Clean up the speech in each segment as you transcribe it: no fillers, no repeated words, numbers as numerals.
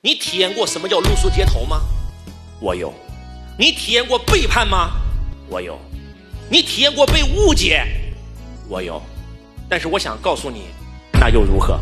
你体验过什么叫露宿街头吗？我有。你体验过背叛吗？我有。你体验过被误解？我有。但是我想告诉你，那又如何？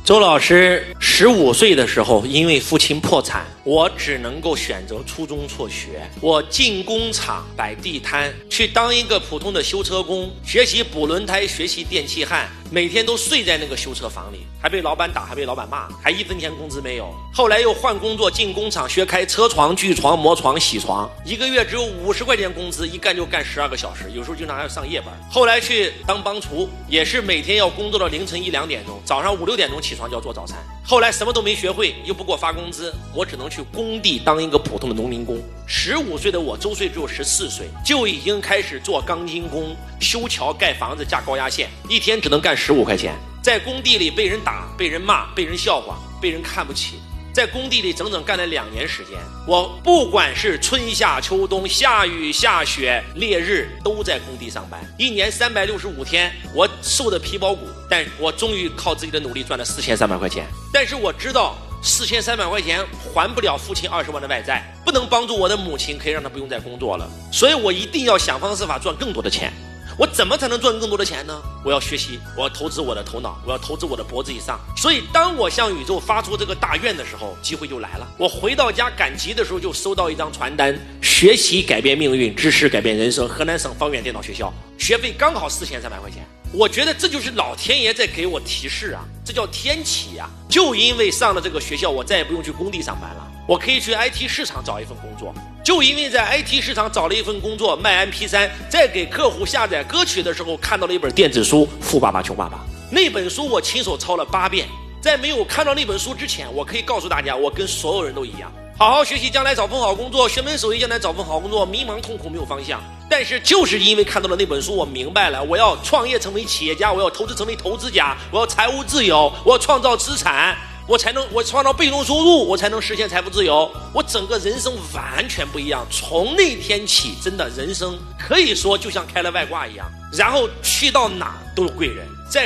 周老师15岁的时候，因为父亲破产，我只能够选择初中辍学。我进工厂摆地摊，去当一个普通的修车工，学习补轮胎，学习电气焊，每天都睡在那个修车房里，还被老板打，还被老板骂，还1分钱工资没有。后来又换工作，进工厂学开车床、锯床、磨床、洗床，一个月只有50块钱工资，一干就干12个小时，有时候经常还要上夜班。后来去当帮厨，也是每天要工作到凌晨1、2点钟，早上5、6点钟起床就要做早餐。后来什么都没学会，又不给我发工资，我只能去工地当一个普通的农民工。15岁的我，周岁只有14岁，就已经开始做钢筋工，修桥、盖房子、架高压线，一天只能干15块钱。在工地里被人打、被人骂、被人笑话、被人看不起，在工地里整整干了2年时间。我不管是春夏秋冬，下雨下雪烈日，都在工地上班，一年365天，我瘦的皮包骨，但我终于靠自己的努力赚了4300块钱。但是我知道4300块钱还不了父亲20万的外债，不能帮助我的母亲，可以让她不用再工作了，所以我一定要想方设法赚更多的钱。我怎么才能赚更多的钱呢？我要学习，我要投资我的头脑，我要投资我的脖子以上。所以当我向宇宙发出这个大愿的时候，机会就来了。我回到家赶集的时候，就收到一张传单：学习改变命运，知识改变人生，河南省方圆电脑学校，学费刚好4300块钱。我觉得这就是老天爷在给我提示啊，这叫天启啊！就因为上了这个学校，我再也不用去工地上班了，我可以去 IT 市场找一份工作。就因为在 IT 市场找了一份工作，卖 MP3，在给客户下载歌曲的时候，看到了一本电子书《富爸爸穷爸爸》。那本书我亲手抄了8遍。在没有看到那本书之前，我可以告诉大家，我跟所有人都一样，好好学习，将来找份好工作，学门手艺，将来找份好工作，迷茫痛苦没有方向。但是就是因为看到了那本书，我明白了，我要创业成为企业家，我要投资成为投资家，我要财务自由，我要创造资产，我创造被动收入，我才能实现财富自由。我整个人生完全不一样。从那天起，真的人生可以说就像开了外挂一样，然后去到哪都有贵人。在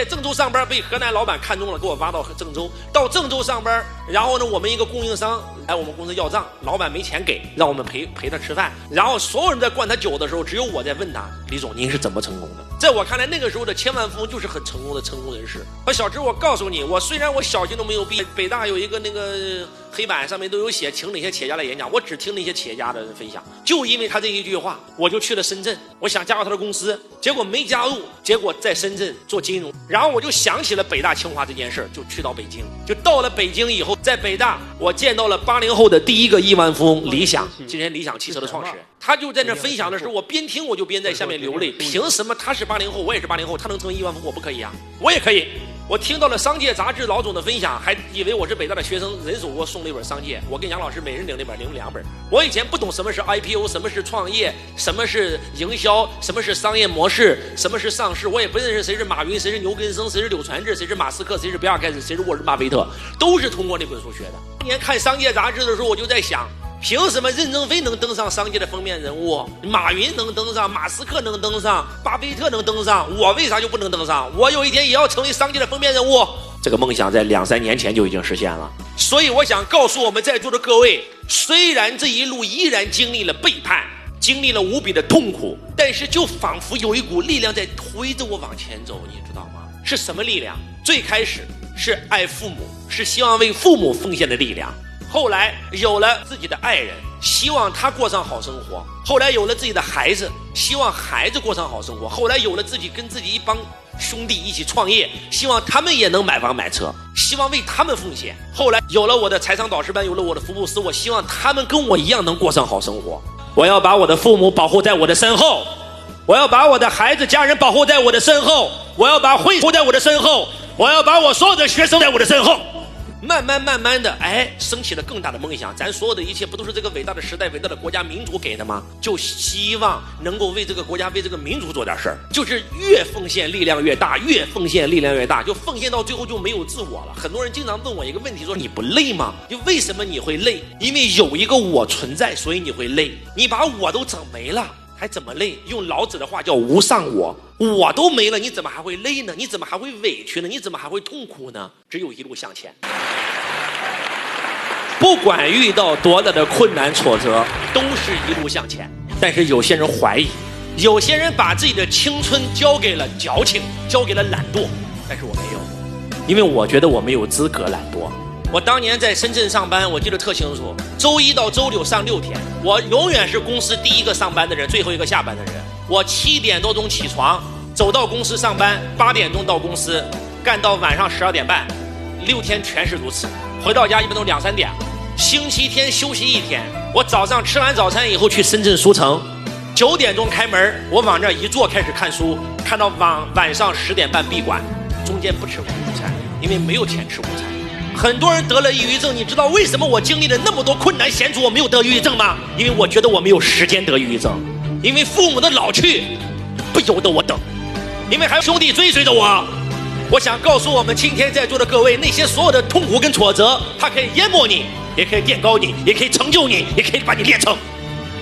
郑州上班，被河南老板看中了，给我挖到郑州。到郑州上班，然后呢，我们一个供应商来我们公司要账，老板没钱给，让我们陪他吃饭。然后所有人在灌他酒的时候，只有我在问他：李总，您是怎么成功的？在我看来，那个时候的千万富翁就是很成功的成功人士。小芝，我告诉你，虽然我小学都没有毕业，北大有一个那个黑板上面都有写请哪些企业家来演讲，我只听那些企业家的人分享。就因为他这一句话，我就去了深圳，我想加入他的公司，结果没加入，结果在深圳做金融。然后我就想起了北大清华这件事，就去到北京。就到了北京以后，在北大我见到了80后的第一个亿万富翁理想，今天理想汽车的创始人。他就在那分享的时候，我边听我就边在下面流泪。凭什么他是80后，我也是80后，他能成为亿万富翁，我不可以啊？我也可以。我听到了商界杂志老总的分享，还以为我是北大的学生，人手给我送了一本商界。我跟杨老师每人领了一本，领了2本。我以前不懂什么是 IPO， 什么是创业，什么是营销，什么是商业模式，什么是上市，我也不认识谁是马云，谁是牛根生，谁是柳传志，谁是马斯克，谁是比尔盖茨，谁是沃伦巴菲特，都是通过那本书学的。今年看商界杂志的时候，我就在想，凭什么任正非能登上商界的封面人物，马云能登上，马斯克能登上，巴菲特能登上，我为啥就不能登上？我有一天也要成为商界的封面人物。这个梦想在2、3年前就已经实现了。所以我想告诉我们在座的各位，虽然这一路依然经历了背叛，经历了无比的痛苦，但是就仿佛有一股力量在推着我往前走，你知道吗？是什么力量？最开始是爱父母，是希望为父母奉献的力量。后来有了自己的爱人，希望他过上好生活。后来有了自己的孩子，希望孩子过上好生活。后来有了跟自己一帮兄弟一起创业，希望他们也能买房买车，希望为他们奉献。后来有了我的财商导师班，有了我的福布斯，我希望他们跟我一样能过上好生活。我要把我的父母保护在我的身后，我要把我的孩子家人保护在我的身后，我要把会保护在我的身后，我要把我所有的学生在我的身后。慢慢的，升起了更大的梦想。咱所有的一切不都是这个伟大的时代、伟大的国家民族给的吗？就希望能够为这个国家、为这个民族做点事儿。就是越奉献力量越大，越奉献力量越大，就奉献到最后就没有自我了。很多人经常问我一个问题，说你不累吗？就为什么你会累？因为有一个我存在，所以你会累。你把我都整没了，还怎么累？用老子的话叫无上我，我都没了，你怎么还会累呢？你怎么还会委屈呢？你怎么还会痛苦呢？只有一路向前。不管遇到多大的困难挫折，都是一路向前。但是有些人怀疑，有些人把自己的青春交给了矫情，交给了懒惰。但是我没有，因为我觉得我没有资格懒惰。我当年在深圳上班，我记得特清楚，周一到周六上6天，我永远是公司第一个上班的人，最后一个下班的人。我7点多钟起床，走到公司上班，8点钟到公司，干到晚上12点半，6天全是如此。回到家一般都2、3点。星期天休息1天，我早上吃完早餐以后去深圳书城，9点钟开门，我往这一坐开始看书，看到晚上10点半闭馆，中间不吃午餐，因为没有钱吃午餐。很多人得了抑郁症，你知道为什么我经历了那么多困难险阻我没有得抑郁症吗？因为我觉得我没有时间得抑郁症，因为父母的老去不由得我等，因为还有兄弟追随着我。我想告诉我们今天在座的各位，那些所有的痛苦跟挫折，它可以淹没你，也可以垫高你，也可以成就你，也可以把你练成。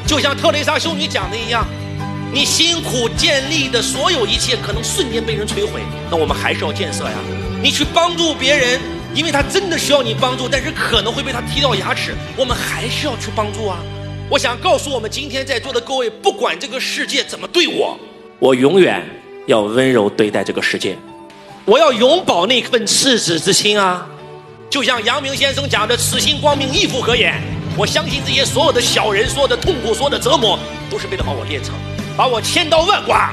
就像特蕾莎修女讲的一样，你辛苦建立的所有一切可能瞬间被人摧毁，那我们还是要建设呀。你去帮助别人，因为他真的需要你帮助，但是可能会被他踢掉牙齿，我们还是要去帮助啊。我想告诉我们今天在座的各位，不管这个世界怎么对我，我永远要温柔对待这个世界，我要永葆那份赤子之心啊。就像阳明先生讲的，此心光明亦复何言。我相信这些所有的小人，所有的痛苦，所有的折磨，都是为了把我练成，把我千刀万剐，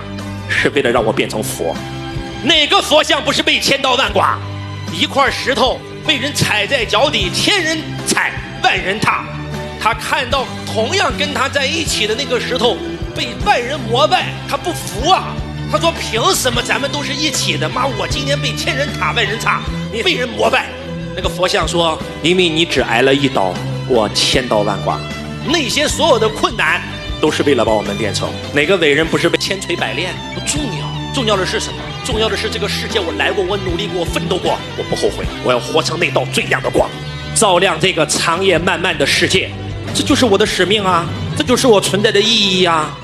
是为了让我变成佛。哪个佛像不是被千刀万剐？一块石头被人踩在脚底，千人踩万人踏。他看到同样跟他在一起的那个石头被万人膜拜，他不服啊。他说凭什么咱们都是一起的，妈我今天被千人踏万人踏，你被人膜拜。那个佛像说，因为你只挨了1刀，我千刀万剐。那些所有的困难都是为了把我们练成。哪个伟人不是被千锤百炼？不重要，重要的是什么？重要的是这个世界我来过，我努力过，我奋斗过，我不后悔。我要活成那道最亮的光，照亮这个长夜漫漫的世界。这就是我的使命啊，这就是我存在的意义啊。